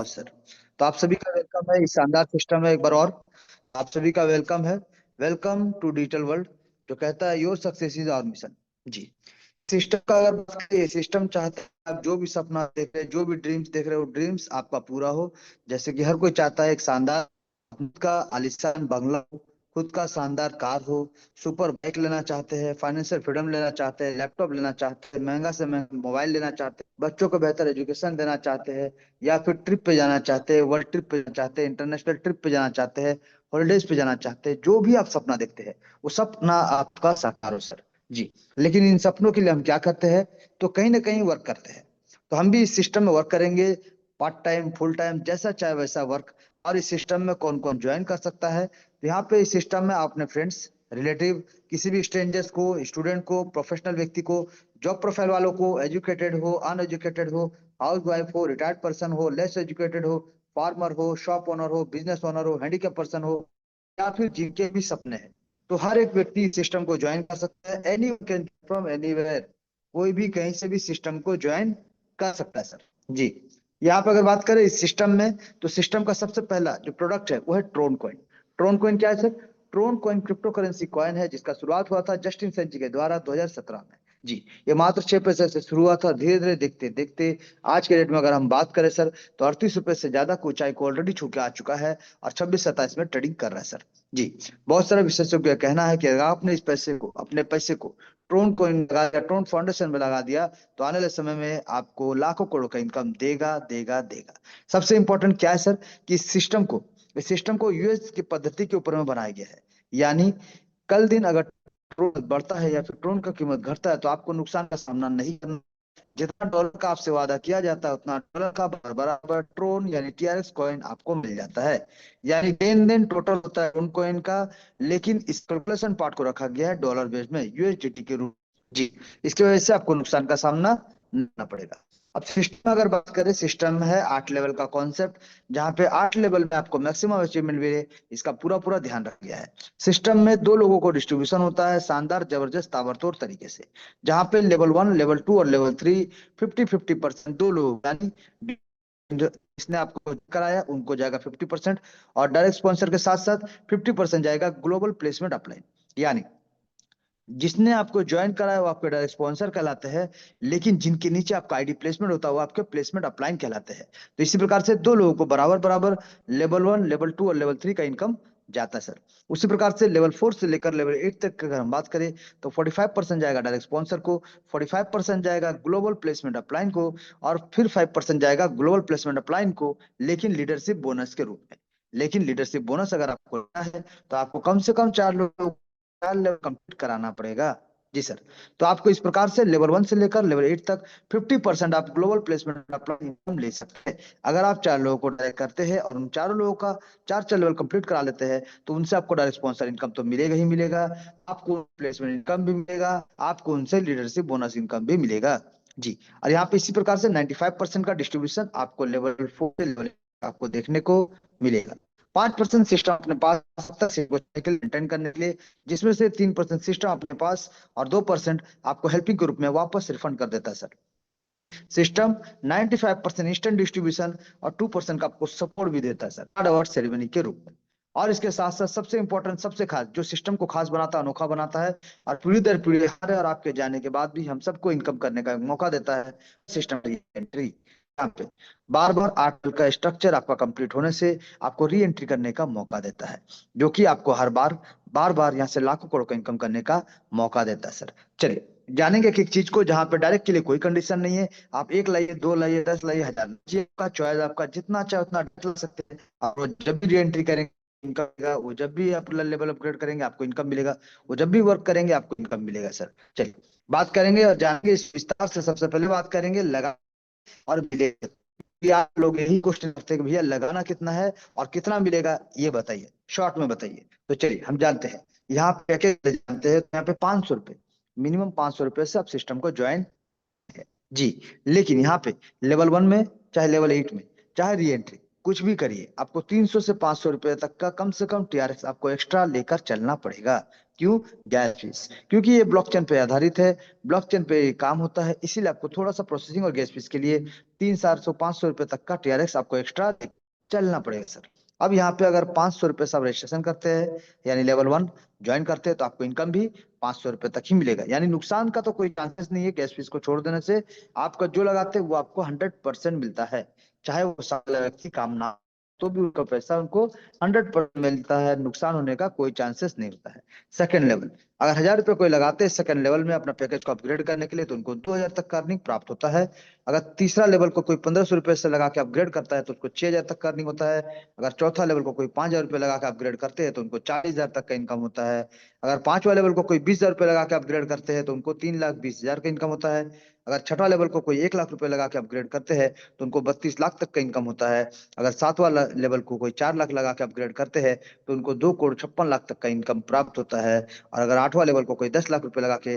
Sir. तो आप सभी का वेलकम है इस शानदार सिस्टम में एक बार और। आप सभी का वेलकम है। वेलकम टू डिजिटल वर्ल्ड, जो कहता है your success is our mission. जी। सिस्टम का अगर बात करें, सिस्टम चाहता है आप जो भी सपना देख रहे हैं, जो भी ड्रीम्स देख रहे हो, ड्रीम्स आपका पूरा हो। जैसे कि हर कोई चाहता है एक शानदार खुद का आलीशान बंगला हो, खुद का शानदार कार हो, सुपर बाइक लेना चाहते हैं, फाइनेंशियल फ्रीडम लेना चाहते हैं, लैपटॉप लेना चाहते हैं, महंगा से महंगा मोबाइल लेना चाहते हैं, बच्चों को बेहतर एजुकेशन देना चाहते हैं, या फिर ट्रिप पे जाना चाहते हैं, वर्ल्ड ट्रिप पे जाना चाहते हैं, इंटरनेशनल ट्रिप पे जाना चाहते हैं, हॉलीडेज पे जाना चाहते हैं, जो भी आप सपना देखते हैं वो सपना आपका साकार हो सर। जी। लेकिन इन सपनों के लिए हम क्या करते हैं? तो कहीं ना कहीं वर्क करते हैं। तो हम भी इस सिस्टम में वर्क करेंगे, पार्ट टाइम फुल टाइम जैसा चाहे वैसा वर्क। और इस सिस्टम में कौन कौन ज्वाइन कर सकता है? तो यहाँ पे इस सिस्टम में आप अपने फ्रेंड्स, रिलेटिव, किसी भी स्ट्रेंजर्स को, स्टूडेंट को, प्रोफेशनल व्यक्ति को, जॉब प्रोफाइल वालों को, एजुकेटेड हो, अनएजुकेटेड हो, हाउस वाइफ हो, रिटायर्ड पर्सन हो, लेस एजुकेटेड हो, फार्मर हो, शॉप ओनर हो, बिजनेस ओनर हो, हैंडीकैप पर्सन हो, या फिर जिनके भी सपने हैं, तो हर एक व्यक्ति इस सिस्टम को ज्वाइन कर सकता है। एनी कैन फ्रॉम एनीवेयर, कोई भी कहीं से भी सिस्टम को ज्वाइन कर सकता है सर। जी। यहाँ पर अगर बात करें इस सिस्टम में, तो सिस्टम का सबसे पहला जो प्रोडक्ट है वो है ट्रोन कॉइन। ट्रोन कॉइन क्या है सर? Tron coin crypto currency coin है, जिसका शुरुआत हुआ था जस्टिन सेंची के द्वारा 2017 में। जी। ये मात्र 6 पैसे से शुरू हुआ था, धीरे धीरे देखते देखते आज के डेट में अगर हम बात करें सर, तो 38 रुपए से ज्यादा की ऊंचाई को ऑलरेडी छू के आ चुका है, और 26-27 में ट्रेडिंग कर रहा है सर। जी। बहुत सारे विशेषज्ञों का कहना है कि अगर आपने इस पैसे को, अपने पैसे को ट्रोन कॉइन लगा दिया, ट्रोन फाउंडेशन में लगा दिया, तो आने वाले समय में आपको लाखों करोड़ का इनकम देगा देगा देगा। सबसे इंपॉर्टेंट क्या है सर? कि इस सिस्टम को यूएस की पद्धति के ऊपर में बनाया गया है। यानी कल दिन अगर ट्रोन बढ़ता है या फिर ट्रोन का कीमत घटता है, तो आपको नुकसान का सामना नहीं करना। जितना डॉलर का आपसे वादा किया जाता है, उतना डॉलर का बराबर ट्रोन यानी टीआरएक्स कॉइन आपको मिल जाता है। यानी लेन देन टोटल होता है उन कॉइन का, लेकिन इस कैलकुलेशन पार्ट को रखा गया है डॉलर बेस में, यूएसडीटी के रूप। जी। इसकी वजह से आपको नुकसान का सामना नहीं करना पड़ेगा। अब सिस्टम अगर बात करें, सिस्टम है 8 लेवल का कॉन्सेप्ट, जहाँ पे 8 लेवल में आपको मैक्सिमम अचीवमेंट मिले, इसका पूरा पूरा ध्यान रखा गया है। सिस्टम में 2 लोगों को डिस्ट्रीब्यूशन होता है शानदार, जबरदस्त, ताबड़तोड़ तरीके से। जहाँ पे लेवल 1, लेवल 2 और लेवल 3 50-50% 2 लोग, यानी जो इसने आपको कराया उनको जाएगा 50%, और डायरेक्ट स्पॉन्सर के साथ साथ 50% जाएगा ग्लोबल प्लेसमेंट अपलाइन। यानी जिसने आपको ज्वाइन कराया वो आपके डायरेक्ट स्पॉन्सर कहलाते हैं, लेकिन जिनके नीचे आपका आईडी प्लेसमेंट होता है वो आपके प्लेसमेंट अपलाइन कहलाते हैं। तो इसी प्रकार से 2 लोगों को बराबर बराबर लेवल 1, लेवल 2 और लेवल 3 का इनकम जाता है सर। उसी प्रकार से लेवल 4 से लेकर लेवल 8 तक की अगर हम बात करें, तो 45% जाएगा डायरेक्ट स्पॉन्सर को, 45% जाएगा ग्लोबल प्लेसमेंट अपलाइन को, और फिर 5% जाएगा ग्लोबल प्लेसमेंट अपलाइन को, लेकिन लीडरशिप बोनस के रूप में। लेकिन लीडरशिप बोनस अगर आपको लेना है, तो आपको कम से कम 4 लोग 4 लेवल कंप्लीट कराना पड़ेगा। जी सर। तो आपको इस प्रकार से लेवल 1 से लेकर लेवल 8 तक 50% आप ग्लोबल प्लेसमेंट अपना इनकम ले सकते हैं। अगर आप 4 लोगों को डायरेक्ट करते हैं और उन 4 लोगों का 4 4 लेवल कंप्लीट करा लेते हैं, तो उनसे आपको डायरेक्ट स्पॉन्सर इनकम तो मिलेगा ही मिलेगा, आपको प्लेसमेंट इनकम भी मिलेगा, आपको उनसे लीडरशिप बोनस इनकम भी मिलेगा। जी। और यहाँ पे इसी प्रकार से 95% का डिस्ट्रीब्यूशन आपको लेवल 4 से लेवल आपको देखने को मिलेगा। 5% सिस्टम अपने पास साइकिल मेंटेन करने के लिए, जिसमें से 3% सिस्टम अपने पास, और 2% आपको हेल्पिंग के रूप में वापस रिफंड कर देता है सर। सिस्टम 95% इंस्टेंट डिस्ट्रीब्यूशन और 2% का आपको सपोर्ट भी देता है सर, कार्ड अवार्ड सेरेमनी के रूप में। और इसके साथ साथ सबसे इंपॉर्टेंट, सबसे खास, जो सिस्टम को खास बनाता है, अनोखा बनाता है, और पीढ़ी दर पीढ़ी हमारे और आपके जाने के बाद भी हम सबको इनकम करने का एक मौका देता है, सिस्टम एंट्री। यहाँ पे बार बार 8 का स्ट्रक्चर आपका कंप्लीट होने से आपको री एंट्री करने का मौका देता है, जो कि आपको हर बार बार बार यहाँ से लाखों करोड़ का इनकम करने का मौका देता है सर। चलिए जानेंगे एक चीज को, जहां पे डायरेक्ट के लिए कोई कंडीशन नहीं है। आप 1 लाइए, 2 लाइए, 10 लाइए, 1000, ये आपका चॉइस, आपका जितना चाहे उतना ला सकते हैं। आप जब भी री एंट्री करेंगे इनकम मिलेगा, वो जब भी आप लेवल अपग्रेड करेंगे आपको इनकम मिलेगा, वो जब भी वर्क करेंगे आपको इनकम मिलेगा सर। चलिए बात करेंगे और जानेंगे इस विस्तार से। सबसे पहले बात करेंगे लगा और मिलेगा। कि आप लोग यही क्वेश्चन करते हैं कि भैया लगाना कितना है और कितना मिलेगा, ये बताइए, शॉर्ट में बताइए। तो चलिए हम जानते हैं। यहाँ पे पैकेज जानते हैं, तो यहाँ पे 500 रुपए, मिनिमम 500 रुपए से आप सिस्टम को ज्वाइन है। जी। लेकिन यहाँ पे लेवल 1 में, चाहे लेवल 8 में, चाहे री एंट्री, कुछ भी करिए, आपको 300 से 500 रुपए तक का कम से कम टीआरएक्स आपको एक्स्ट्रा लेकर चलना पड़ेगा। क्यों? गैस फीस, क्योंकि ये ब्लॉकचेन पे आधारित है, ब्लॉकचेन पे ये काम होता है, इसीलिए आपको थोड़ा सा प्रोसेसिंग और गैस फीस के लिए 300-400-500 रुपए तक का TRX आपको एक्स्ट्रा चलना पड़ेगा सर। अब यहाँ पे अगर 500 रुपए से आप रजिस्ट्रेशन करते हैं, यानी लेवल 1 ज्वाइन करते हैं, तो आपको इनकम भी 500 रुपए तक ही मिलेगा, यानी नुकसान का तो कोई चांसेस नहीं है गैस फीस को छोड़ देने से। आपका जो लगाते हैं वो आपको 100% मिलता है, चाहे वो साला व्यक्ति काम ना, तो भी उनका पैसा उनको 100% मिलता है, नुकसान होने का कोई चांसेस नहीं होता है। सेकंड लेवल, अगर 1000 रुपये कोई लगाते हैं सेकंड लेवल में अपना पैकेज को अपग्रेड करने के लिए, तो उनको 2000 तक का अर्निंग प्राप्त होता है। अगर तीसरा लेवल को कोई 1500 रुपये से लगा के अपग्रेड करता है, तो उसको 6000 तक का अर्निंग होता है। अगर चौथा लेवल को कोई 5000 रुपये लगा के अपग्रेड करते हैं, तो उनको 40000 तक का इनकम होता है। अगर पांचवा लेवल को कोई 20000 रुपये लगा के अपग्रेड करते हैं, तो उनको 3,20,000 का इनकम होता है। अगर छठा लेवल को कोई 1,00,000 रुपये लगा के अपग्रेड करते हैं, तो उनको 32 लाख तक का इनकम होता है। अगर सातवां लेवल को कोई 4 लाख लगा के अपग्रेड करते हैं, तो उनको 2,56,00,000 तक का इनकम प्राप्त होता है। और अगर आठवां लेवल को कोई 10 लाख रुपए लगा के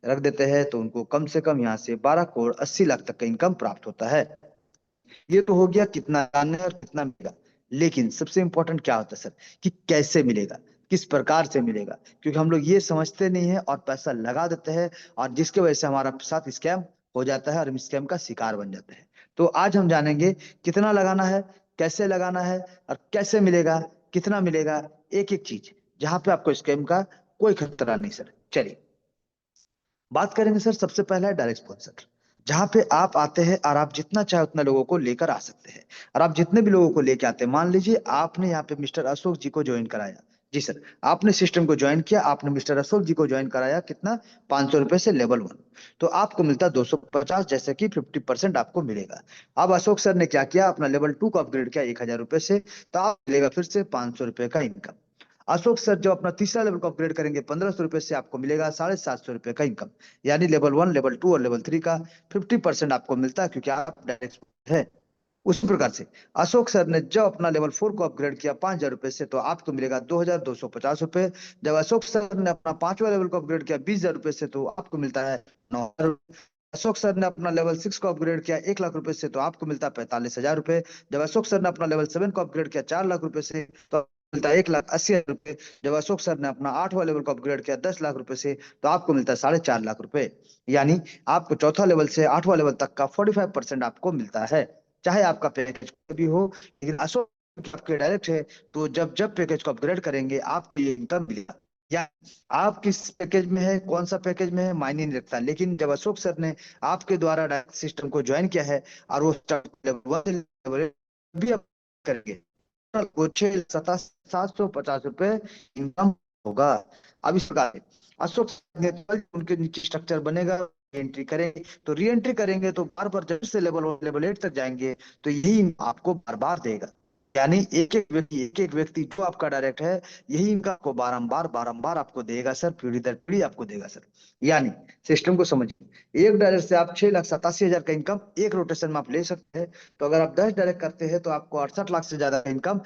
रख देते हैं, तो उनको कम से कम यहाँ से 12,80,00,000 तक का इनकम प्राप्त होता है। ये तो हो गया कितना जानना है और कितना मिलेगा। लेकिन सबसे इंपॉर्टेंट क्या होता है सर, कि कैसे मिलेगा, किस प्रकार से मिलेगा, क्योंकि हम लोग ये समझते नहीं है और पैसा लगा देते हैं, और जिसके वजह से हमारा साथ स्कैम हो जाता है और हम स्कैम का शिकार बन जाते हैं। तो आज हम जानेंगे कितना लगाना है, कैसे लगाना है, और कैसे मिलेगा, कितना मिलेगा, एक एक चीज, जहां पे आपको स्कैम का कोई खतरा नहीं सर। चलिए बात करेंगे सर, सबसे पहला है डायरेक्ट स्पॉन्सर, जहां पे आप आते हैं और आप जितना चाहे उतना लोगों को लेकर आ सकते हैं। और आप जितने भी लोगों को लेके आते हैं, मान लीजिए आपने यहाँ पे मिस्टर अशोक जी को ज्वाइन कराया, जी सर, आपने सिस्टम को ज्वाइन किया, आपने मिस्टर अशोक जी को ज्वाइन कराया, कितना? 500 रुपए से लेवल 1, तो आपको मिलता 250, जैसे कि 50% आपको मिलेगा। अब अशोक सर ने क्या किया, अपना लेवल 2 को अपग्रेड किया 1000 रुपए से, तो आप मिलेगा फिर से 500 रुपए का इनकम। अशोक सर जब अपना तीसरा लेवल को अपग्रेड करेंगे 1500 रुपए से, आपको मिलेगा 750 रुपए का इनकम, यानी लेवल 1, लेवल 2 और लेवल 3 का 50% आपको मिलता है, क्योंकि आप डायरेक्ट है। उसी प्रकार से अशोक सर ने जब अपना लेवल 4 को अपग्रेड किया 5000 रुपए से, तो आपको मिलेगा 2250 रुपए। जब अशोक सर ने अपना पांचवा लेवल को अपग्रेड किया 20000 रुपए से, तो आपको मिलता है 9,000। अशोक सर ने अपना लेवल 6 को अपग्रेड किया 1 लाख रुपए से, तो आपको मिलता है 45,000 रुपए। जब अशोक सर ने अपना लेवल 7 को अपग्रेड किया 4 लाख रुपए से, तो मिलता है 1,80,000 रुपए। जब अशोक सर ने अपना 8वां लेवल को अपग्रेड किया 10 लाख रुपए से, तो आपको मिलता है 4.5 लाख रुपए। यानी आपको चौथा लेवल से 8वां लेवल तक का 45% आपको मिलता है, चाहे आपका पैकेज भी हो। लेकिन अशोक आपके डायरेक्ट है, तो जब जब पैकेज को अपग्रेड करेंगे आपको ये इनकम मिलेगा। या आप किस पैकेज में है, कौन सा पैकेज में है, मायने नहीं रखता, लेकिन जब अशोक सर ने आपके द्वारा डायरेक्ट सिस्टम को ज्वाइन किया है, और वो लेवल भी आप करेंगे, वो 6,750 रुपए इनकम होगा। अब इस प्रकार अशोक ने उनके नीचे स्ट्रक्चर बनेगा, एंट्री करेंगे, तो री एंट्री करेंगे, तो बार बार जब से लेवल 8 तक जाएंगे, तो यही आपको बार बार देगा। यानी एक एक व्यक्ति जो आपका डायरेक्ट है, यही इनका आपको बारंबार बारंबार आपको देगा सर, पीढ़ी दर पीढ़ी आपको देगा सर। यानी सिस्टम को समझिए, एक डायरेक्ट से आप 6,87,000 का इनकम एक रोटेशन में आप ले सकते हैं। तो अगर आप 10 डायरेक्ट करते हैं, तो आपको 68 लाख से ज्यादा इनकम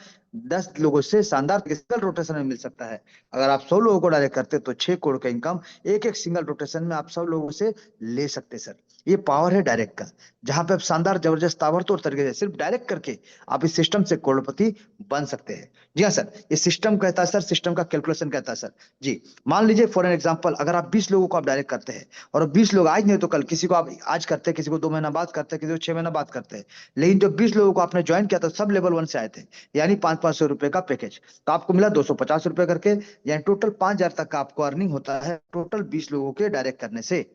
10 लोगों से शानदार सिंगल रोटेशन में मिल सकता है। अगर आप 100 लोगों को डायरेक्ट करते हैं, तो 6 करोड़ का इनकम एक एक सिंगल रोटेशन में आप सब लोगों से ले सकते हैं सर। ये पावर है डायरेक्ट का, जहां पे आप शानदार जबरदस्त ताबड़तोड़ तरीके से सिर्फ डायरेक्ट करके आप इस सिस्टम से करोड़पति बन सकते हैं। जी हाँ सर, ये सिस्टम कहता है सर, सिस्टम का कैलकुलेशन कहता है सर। जी, मान लीजिए फॉर एन एग्जांपल, अगर आप 20 लोगों को आप डायरेक्ट करते हैं, और 20 लोग आज नहीं तो कल, किसी को आप आज करते हैं, किसी को 2 महीना बाद करते हैं, किसी को 6 महीना बाद करते हैं, लेकिन जो 20 लोगों को आपने ज्वाइन किया था, सब लेवल 1 से आए थे, यानी 500-500 रुपए का पैकेज, तो आपको मिला 250 रुपए करके, यानी टोटल 5,000 तक का आपको अर्निंग होता है, टोटल 20 लोगों के डायरेक्ट करने से।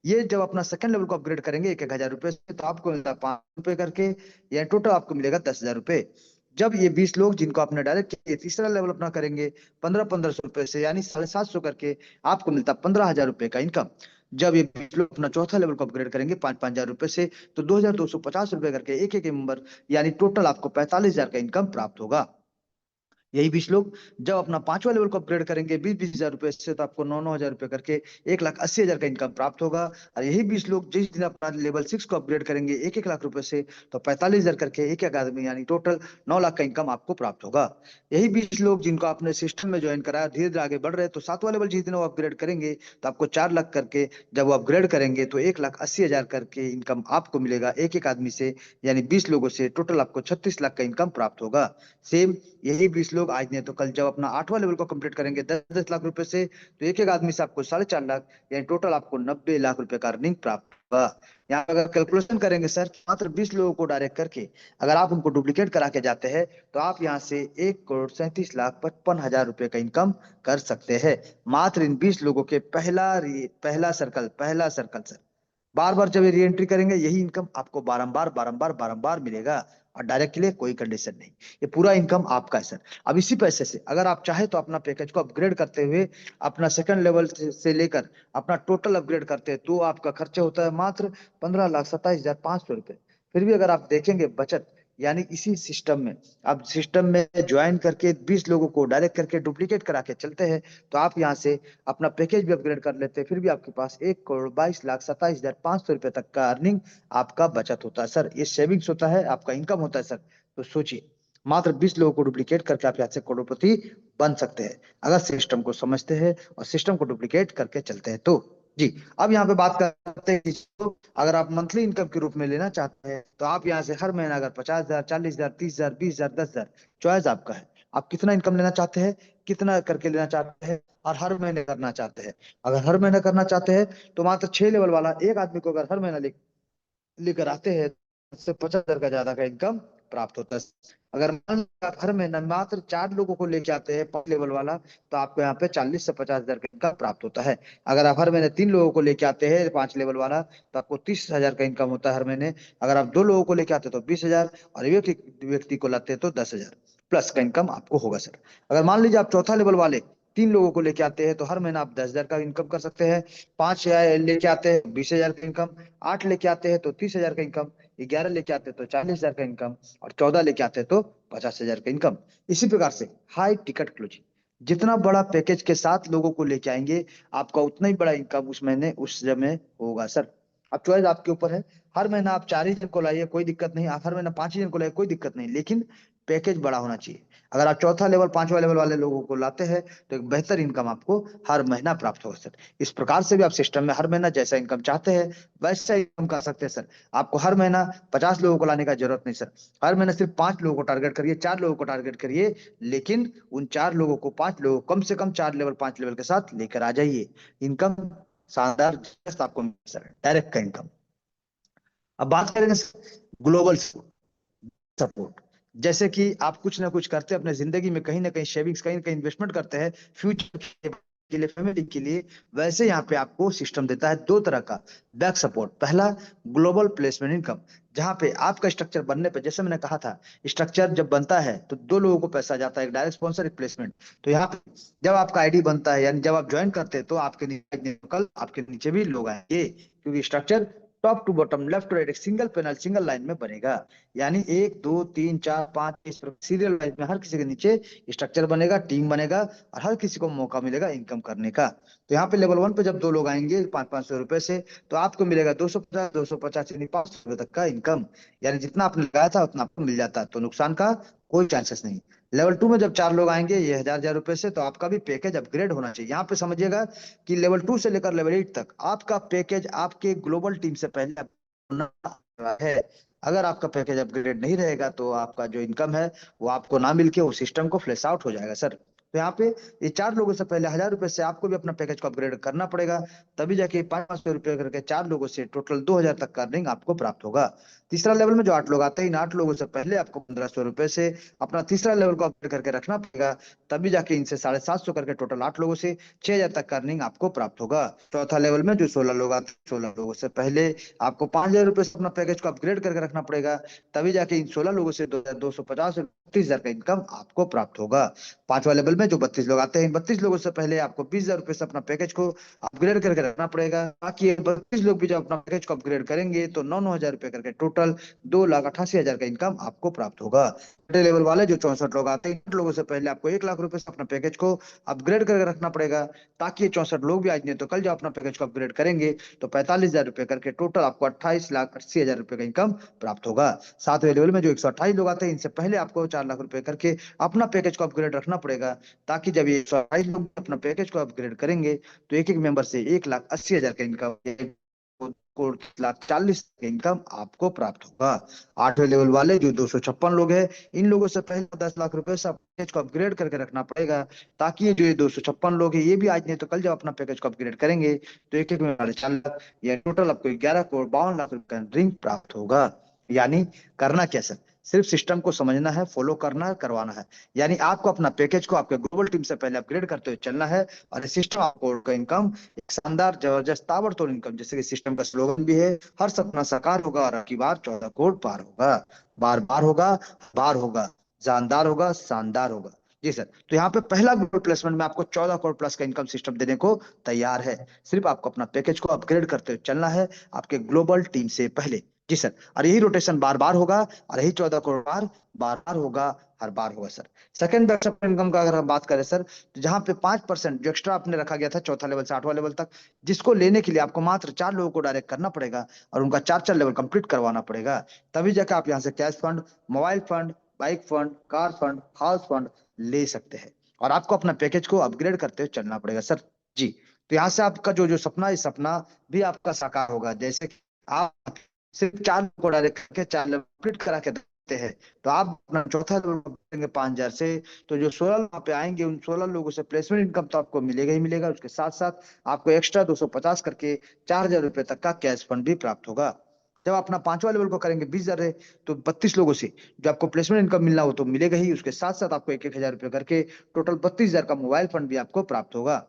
ये जब अपना सेकंड लेवल को अपग्रेड करेंगे 1,000 रुपए से, तो आपको मिलता है 5 रुपए करके, यानी टोटल आपको मिलेगा 10,000 रुपए। जब ये 20 लोग जिनको आपने डायरेक्ट किया, तीसरा लेवल अपना करेंगे 1500-1500 रुपए से, यानी 750 करके, आपको मिलता 15,000 रुपए का इनकम। जब ये 20 लोग अपना चौथा लेवल को अपग्रेड करेंगे 5,000 रुपए से, तो 2,250 रुपए करके एक एक मेंबर, यानी टोटल आपको 45,000 का इनकम प्राप्त होगा। यही 20 लोग जब अपना पांचवा लेवल को अपग्रेड करेंगे 20-20 हजार रुपए से, तो आपको 9-9 हजार रुपए करके 1,80,000 का इनकम प्राप्त होगा। और यही 20 लोग जिस दिन अपना लेवल 6 को अपग्रेड करेंगे 1-1 लाख रुपए से, तो 45,000 करके एक एक आदमी, यानी टोटल 9 लाख का इनकम आपको प्राप्त होगा। यही 20 लोग जिनको आपने सिस्टम में ज्वाइन कराया, धीरे धीरे आगे बढ़ रहे हैं, तो सातवां लेवल जिस दिन वो अपग्रेड करेंगे, तो आपको 4 लाख करके, जब वो अपग्रेड करेंगे, तो 1,80,000 करके इनकम आपको मिलेगा एक एक आदमी से, यानी 20 लोगों से टोटल आपको 36 लाख का इनकम प्राप्त होगा। सेम यही 20 लोग लोग आज नहीं तो कल जब अपना 8वां लेवल को कंप्लीट करेंगे 10-10 लाख रुपए से, तो एक एक आदमी से आपको 4.5 लाख यानी टोटल आपको 90 लाख रुपए का अर्निंग प्राप्त होगा। यहाँ अगर कैलकुलेशन करेंगे सर, मात्र 20 लोगों को डायरेक्ट करके अगर आप उनको डुप्लीकेट करा के जाते हैं तो आप यहाँ से 1,37,55,000 रुपए का इनकम कर सकते हैं, मात्र इन 20 लोगों के पहला सर्कल सर। बार बार जब ये री एंट्री करेंगे यही इनकम आपको बारंबार बारंबार बारंबार मिलेगा, और डायरेक्ट के लिए कोई कंडीशन नहीं, ये पूरा इनकम आपका है सर। अब इसी पैसे से अगर आप चाहे तो अपना पैकेज को अपग्रेड करते हुए अपना सेकंड लेवल से लेकर अपना टोटल अपग्रेड करते हैं तो आपका खर्चा होता है मात्र 15,27,500 रुपए। फिर भी अगर आप देखेंगे बचत, यानी इसी सिस्टम में आप सिस्टम में ज्वाइन करके 20 लोगों को डायरेक्ट करके डुप्लीकेट करा के चलते हैं तो आप यहाँ से अपना पैकेज भी अपग्रेड कर लेते हैं, फिर भी आपके पास 1,22,27,500 रुपए तक का अर्निंग आपका बचत होता है सर। ये सेविंग्स होता है, आपका इनकम होता है सर। तो सोचिए, मात्र 20 लोगों को डुप्लीकेट करके आप यहाँ से करोड़पति बन सकते हैं अगर सिस्टम को समझते हैं और सिस्टम को डुप्लीकेट करके चलते हैं तो। जी, अब यहाँ पे बात करते हैं तो अगर आप मंथली इनकम के रूप में लेना चाहते हैं तो आप यहाँ से हर महीना अगर 50,000, 40,000, 30,000, 20,000, 10,000 चॉइस आपका है, आप कितना इनकम लेना चाहते हैं, कितना करके लेना चाहते हैं और हर महीने करना चाहते हैं। अगर हर महीने करना चाहते हैं तो मात्र 6 लेवल वाला एक आदमी को अगर हर महीना लेकर आते हैं उससे 50,000 का ज्यादा का इनकम प्राप्त होता है। अगर मान लो आप हर महीना मात्र 4 लोगों को लेके आते हैं 5 लेवल वाला तो आपको यहाँ पे 40 से 50,000 का इनकम प्राप्त होता है। अगर आप हर महीने 3 लोगों को लेके आते हैं 5 लेवल वाला तो आपको 30,000 का इनकम होता है हर महीने। अगर आप 2 लोगों को लेके आते हैं तो 20,000 और एक व्यक्ति को लाते हैं तो 10,000 प्लस का इनकम आपको होगा सर। अगर मान लीजिए आप चौथा लेवल वाले 3 लोगों को लेके आते हैं तो हर महीना आप 10,000 का इनकम कर सकते हैं। 5 लेके आते हैं 20,000 का इनकम, 8 लेके आते हैं तो 30,000 का इनकम, 11 लेके आते हैं तो 40,000 का इनकम और 14 लेके आते हैं तो 50,000 का इनकम। इसी प्रकार से हाई टिकट क्लोजिंग, जितना बड़ा पैकेज के साथ लोगों को लेके आएंगे आपका उतना ही बड़ा इनकम उस महीने उस समय होगा सर। अब चॉइस आपके ऊपर है, हर महीना आप 4 ही जन को लाइए कोई दिक्कत नहीं, आप हर महीना 5 ही जन को लाइए कोई दिक्कत नहीं, लेकिन पैकेज बड़ा होना चाहिए। अगर आप चौथा लेवल 5वां लेवल वाले लोगों को लाते हैं तो एक बेहतर इनकम आपको हर महीना प्राप्त होगा सर। इस प्रकार से भी आप सिस्टम में हर महीना जैसा इनकम चाहते हैं वैसा इनकम कर सकते हैं सर। आपको हर महीना 50 लोगों को लाने का जरूरत नहीं सर, हर महीने सिर्फ 5 लोगों को टारगेट करिए, 4 लोगों को टारगेट करिए, लेकिन उन 4 लोगों को 5 लोगों कम से कम 4 लेवल 5 लेवल के साथ लेकर आ जाइए। इनकम शानदार जबरदस्त आपको मिलेगा सर, डायरेक्ट का इनकम। अब बात करेंगे ग्लोबल सपोर्ट। जैसे कि आप कुछ ना कुछ करते हैं अपने जिंदगी में, कहीं ना कहीं सेविंग्स कहीं ना कहीं इन्वेस्टमेंट करते हैं फ्यूचर के लिए, फैमिली के लिए, वैसे यहाँ पे आपको सिस्टम देता है 2 तरह का बैक सपोर्ट। पहला ग्लोबल प्लेसमेंट इनकम, जहाँ पे आपका स्ट्रक्चर बनने पे जैसे मैंने कहा था स्ट्रक्चर जब बनता है तो 2 लोगों को पैसा जाता है, एक डायरेक्ट स्पॉन्सर एक प्लेसमेंट। तो यहाँ पे जब आपका आईडी बनता है यानी जब आप ज्वाइन करते हैं तो आपके नीचे कल आपके नीचे भी लोग आएंगे, क्योंकि structure top to bottom left to right एक सिंगल पैनल सिंगल लाइन में बनेगा, यानी 1 2 3 4 5 इस सीरियल वाइज में हर किसी के नीचे स्ट्रक्चर बनेगा, टीम बनेगा और हर किसी को मौका मिलेगा इनकम करने का। तो यहाँ पे लेवल 1 पे जब 2 लोग आएंगे 500-500 रुपए से तो आपको मिलेगा 250 यानी 500 रुपए तक का इनकम, यानी जितना आपने लगाया था उतना आपको मिल जाता है, तो नुकसान का कोई चांसेस नहीं। लेवल 2 में जब 4 लोग आएंगे ये 1,000 रुपए से, तो आपका भी पैकेज अपग्रेड होना चाहिए। यहाँ पे समझिएगा कि लेवल 2 से लेकर लेवल 8 तक आपका पैकेज आपके ग्लोबल टीम से पहले होना है। अगर आपका पैकेज अपग्रेड नहीं रहेगा तो आपका जो इनकम है वो आपको ना मिलके वो सिस्टम को फ्लैश आउट हो जाएगा सर। तो यहाँ पे ये 4 लोगों से पहले 1,000 रुपए से आपको भी अपना पैकेज को अपग्रेड करना पड़ेगा, तभी जाके 500 रुपए करके 4 लोगों से टोटल 2,000 तक का अर्निंग आपको प्राप्त होगा। तीसरा लेवल में जो 8 लोग आते हैं इन 8 लोगों से पहले आपको 1,500 रुपए से अपना तीसरा लेवल को अपग्रेड करके रखना पड़ेगा, तभी जाके इनसे 750 करके टोटल 8 लोगों से 6,000 तक का अर्निंग आपको प्राप्त होगा। चौथा लेवल में जो 16 लोग आते हैं 16 लोगों से पहले आपको 5,000 रुपए से अपना पैकेज को अपग्रेड करके रखना पड़ेगा, तभी जाके इन 16 लोगों से 2,250 30,000 का इनकम आपको प्राप्त होगा। 5वां लेवल में जो 32 लोग आते हैं इन 32 लोगों से पहले आपको 20,000 रुपए से अपना पैकेज को अपग्रेड करके रखना पड़ेगा, बाकी ये 32 लोग भी जब अपना पैकेज को अपग्रेड करेंगे तो 9,900 रुपए करके टोटल 2,88,000 का इनकम आपको प्राप्त होगा। छठे लेवल वाले जो 64 लोग आते हैं इन लोगों से पहले आपको 1 लाख रुपए से अपना पैकेज को अपग्रेड करके रखना पड़ेगा, ताकि ये 64 लोग भी आज नहीं तो कल जब अपना पैकेज को अपग्रेड करेंगे तो 45,000 रुपए करके टोटल आपको 28,80,000 रुपए का इनकम प्राप्त होगा। 7वें लेवल में जो 128 लोग आते हैं इनसे पहले आपको 4 लाख रुपए करके अपना पैकेज को अपग्रेड रखना पड़ेगा, ताकि जब ये 128 लोग अपना पैकेज को अपग्रेड करेंगे तो एक एक मेंबर से 1,80,000 का इनकम 1,40,00,000 का इनकम आपको प्राप्त होगा। 8वें लेवल वाले जो 256 लोग हैं, इन लोगों से पहले 10 लाख रुपए से पैकेज को अपग्रेड करके रखना पड़ेगा, ताकि ये जो ये 256 लोग हैं, ये भी आज नहीं तो कल जब अपना पैकेज को अपग्रेड करेंगे तो एक एक में 4,00,000 या टोटल आपको 11,52,00,000 रुपए का ड्रिंक प्राप्त होगा। यानी करना क्या सर, सिर्फ सिस्टम को समझना है, फॉलो करना है, करवाना है। यानी आपको अपना पैकेज को आपके ग्लोबल टीम से पहले अपग्रेड करते हुए चलना है, और सिस्टम आपको इनकम एक शानदार जबरदस्त ताबड़तोड़ इनकम, जैसे कि सिस्टम का स्लोगन भी है, हर सपना साकार होगा और अब की बार 14 करोड़ पार होगा। बार बार होगा, बार होगा, जानदार होगा, शानदार होगा। जी सर, तो यहाँ पे पहला ग्लोबल प्लेसमेंट में आपको 14 करोड़ प्लस का इनकम सिस्टम देने को तैयार है। सिर्फ आपको अपना पैकेज को अपग्रेड करते हुए चलना है आपके ग्लोबल टीम से पहले। जी सर, और यही रोटेशन बार बार होगा, और यही 14 करोड़ बार बार बार होगा, हर बार होगा सर। सेकंड बैकअप इनकम का अगर हम बात करें सर, तो जहां पे 5% जो एक्स्ट्रा आपने रखा गया था चौथा लेवल से 8वां लेवल तक, जिसको लेने के लिए आपको मात्र 4 लोगों को डायरेक्ट करना पड़ेगा और उनका 4 लेवल कंप्लीट करवाना पड़ेगा, तभी जाकर आप यहाँ से cash fund, mobile fund, bike fund, car fund, house fund ले सकते हैं। और आपको अपना पैकेज को अपग्रेड करते हुए चलना पड़ेगा सर। जी, तो यहाँ से आपका जो जो सपना है, इस सपना भी आपका साकार होगा। जैसे आप सिर्फ 4 लोगों को डायरेक्ट करके 4 लेवल कंप्लीट करा के देते हैं, तो आप अपना चौथा लेवल करेंगे 5,000 से, तो जो 16 वहां पे आएंगे, उन 16 लोगों से प्लेसमेंट इनकम तो आपको मिलेगा ही मिलेगा, उसके साथ साथ आपको एक्स्ट्रा 250 करके 4,000 रुपए तक का कैश फंड भी प्राप्त होगा। जब अपना 5वां लेवल को करेंगे 20,000 है, तो 32 लोगों से जो आपको प्लेसमेंट इनकम मिलना हो तो मिलेगा ही, उसके साथ साथ आपको 1,000 रुपए करके टोटल 32,000 का मोबाइल फंड भी आपको प्राप्त होगा।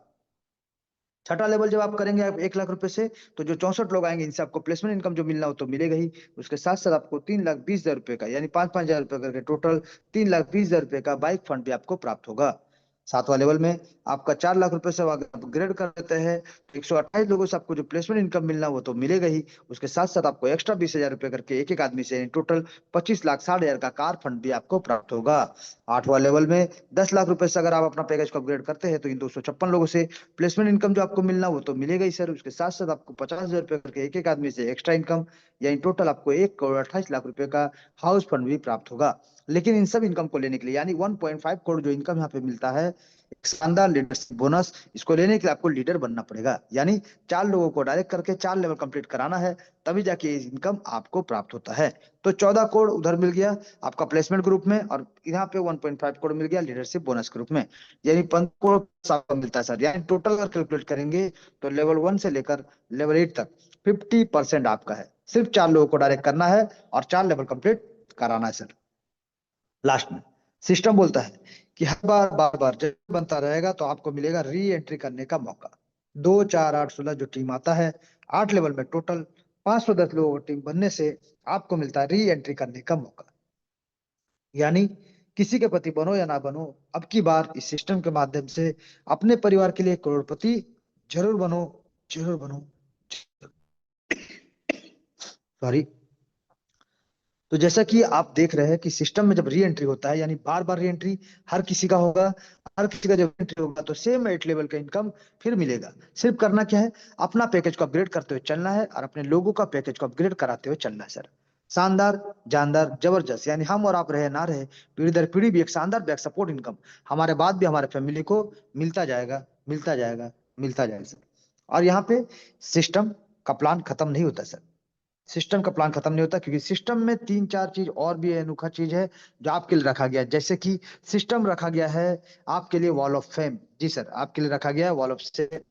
छठा लेवल जब आप करेंगे आप 1 लाख रुपए से, तो जो 64 लोग आएंगे, इनसे आपको प्लेसमेंट इनकम जो मिलना हो तो मिलेगा ही, उसके साथ साथ आपको 3,20,000 रुपए का, यानी 5,000 रुपए करके टोटल 3,20,000 रुपए का बाइक फंड भी आपको प्राप्त होगा। 7वां लेवल में आपका 4 लाख रुपए से अपग्रेड कर देते हैं, तो 128 लोगों से आपको जो प्लेसमेंट इनकम मिलना हो तो मिलेगा ही, उसके साथ साथ आपको एक्स्ट्रा 20,000 रुपए करके एक एक आदमी से टोटल 25,60,000 का कार फंड भी आपको प्राप्त होगा। 8वां लेवल में 10 लाख रुपए से अगर आप अपना पैकेज को अपग्रेड करते हैं, तो इन 256 लोगों से प्लेसमेंट इनकम जो आपको मिलना वो तो मिलेगा ही सर, उसके साथ साथ आपको 50,000 रुपए करके एक एक आदमी से एक्स्ट्रा इनकम, यानी टोटल आपको 1,28 लाख रुपए का हाउस फंड भी प्राप्त होगा। लेकिन इन सब इनकम को लेने के लिए, यानी 1.5 करोड़ जो इनकम यहाँ पे मिलता है, एक शानदार लीडरशिप बोनस, इसको लेने के लिए आपको लीडर बनना पड़ेगा। यानी 4 लोगों को डायरेक्ट करके 4 लेवल कंप्लीट कराना है, तभी जाके ये इनकम आपको प्राप्त होता है। तो 14 करोड़ उधर मिल गया आपका प्लेसमेंट ग्रुप में, और यहाँ पे 1.5 करोड़ मिल गया लीडरशिप बोनस ग्रुप में, यानी 15 करोड़ आपको मिलता है सर। यानी टोटल अगर कैलकुलेट करेंगे तो लेवल 1 से लेकर लेवल 8 तक 50% आपका है। सिर्फ 4 लोगों को डायरेक्ट करना है और 4 लेवल कंप्लीट कराना है सर। लास्ट में सिस्टम बोलता है कि हर बार बार बार जब बनता रहेगा तो आपको मिलेगा री एंट्री करने का मौका। 2, 4, 8, 16 जो टीम आता है, 8 लेवल में टोटल 510 लोगों की टीम बनने से आपको मिलता है री एंट्री करने का मौका। यानी किसी के पति बनो या ना बनो, अब की बार इस सिस्टम के माध्यम से अपने परिवार के लिए करोड़पति जरूर बनो, जरूर बनो। सॉरी। तो जैसा कि आप देख रहे हैं कि सिस्टम में जब री एंट्री होता है, यानी बार बार री एंट्री हर किसी का होगा, हर किसी का जब एंट्री होगा तो सेम 8 लेवल का इनकम फिर मिलेगा। सिर्फ करना क्या है, अपना पैकेज को अपग्रेड करते हुए चलना है और अपने लोगों का पैकेज को अपग्रेड कराते हुए चलना है सर। शानदार, जानदार, जबरदस्त, यानी हम और आप रहे ना रहे, पीढ़ी दर पीढ़ी भी एक शानदार बैक सपोर्ट इनकम हमारे बाद भी हमारे फैमिली को मिलता जाएगा, मिलता जाएगा, मिलता जाएगा सर। और यहाँ पे सिस्टम का प्लान खत्म नहीं होता सर। सिस्टम का प्लान खत्म नहीं होता, क्योंकि सिस्टम में 3-4 चीज और भी अनोखा चीज है जो आपके लिए रखा गया है। जैसे कि सिस्टम रखा गया है आपके लिए वॉल ऑफ फेम। जी सर, आपके लिए रखा गया है वॉल ऑफ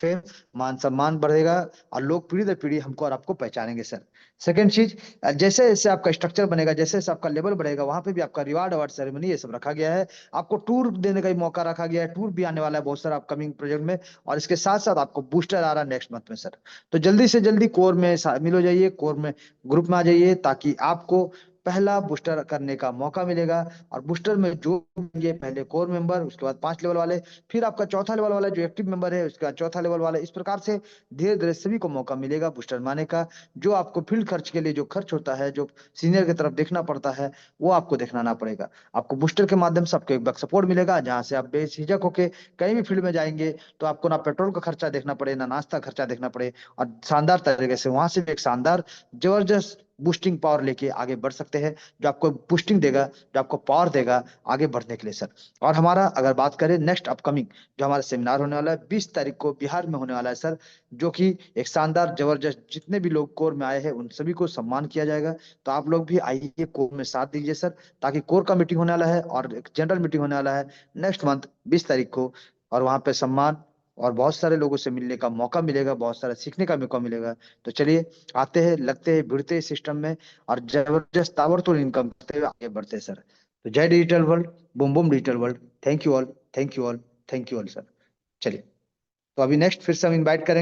फेम। मान सम्मान बढ़ेगा और लोग पीढ़ी दर पीढ़ी हमको और आपको पहचानेंगे सर। सेकंड चीज, जैसे जैसे आपका स्ट्रक्चर बनेगा, जैसे जैसे आपका लेवल बढ़ेगा, वहां पे भी आपका रिवार्ड अवार्ड सेरेमनी ये सब रखा गया है। आपको टूर देने का भी मौका रखा गया है, टूर भी आने वाला है बहुत सारा अपकमिंग प्रोजेक्ट में। और इसके साथ साथ आपको बूस्टर आ रहा है नेक्स्ट मंथ में सर। तो जल्दी से जल्दी कोर में शामिल हो जाइए, कोर में ग्रुप में आ जाइए, ताकि आपको पहला बूस्टर करने का मौका मिलेगा। और बूस्टर में जो ये पहले कोर मेंबर, उसके बाद 5 लेवल वाले, फिर आपका चौथा लेवल वाला जो एक्टिव मेंबर है, उसके बाद चौथा लेवल वाला, इस प्रकार से धीरे धीरे सभी को मौका मिलेगा बूस्टर माने का। जो आपको फील्ड खर्च के लिए जो खर्च होता है, जो सीनियर की तरफ देखना पड़ता है, वो आपको देखना ना पड़ेगा। आपको बूस्टर के माध्यम से आपको एक बैक सपोर्ट मिलेगा, जहां से आप बेझिझक होके कहीं भी फील्ड में जाएंगे तो आपको ना पेट्रोल का खर्चा देखना पड़े, ना नाश्ता खर्चा देखना पड़े, और शानदार तरीके से वहां से भी एक शानदार जबरदस्त बूस्टिंग पावर लेके आगे बढ़ सकते हैं, जो आपको बूस्टिंग देगा, जो आपको पावर देगा आगे बढ़ने के लिए सर। और हमारा अगर बात करें नेक्स्ट अपकमिंग जो हमारा सेमिनार होने वाला है 20 तारीख को बिहार में होने वाला है सर, जो कि एक शानदार जबरदस्त, जितने भी लोग कोर में आए हैं उन सभी को सम्मान किया जाएगा। तो आप लोग भी आइए, कोर में साथ दीजिए सर, ताकि कोर का मीटिंग होने वाला है और एक जनरल मीटिंग होने वाला है नेक्स्ट मंथ 20 तारीख को। और वहां पे सम्मान और बहुत सारे लोगों से मिलने का मौका मिलेगा, बहुत सारा सीखने का मौका मिलेगा। तो चलिए आते हैं, लगते हैं, भिड़ते हैं सिस्टम में और जबरदस्त ताबड़तोड़ इनकम करते हुए आगे बढ़ते हैं सर। तो जय digital world, boom boom digital world. Thank you all, thank you all, thank you all sir. चलिए, तो अभी नेक्स्ट फिर से हम इनवाइट करेंगे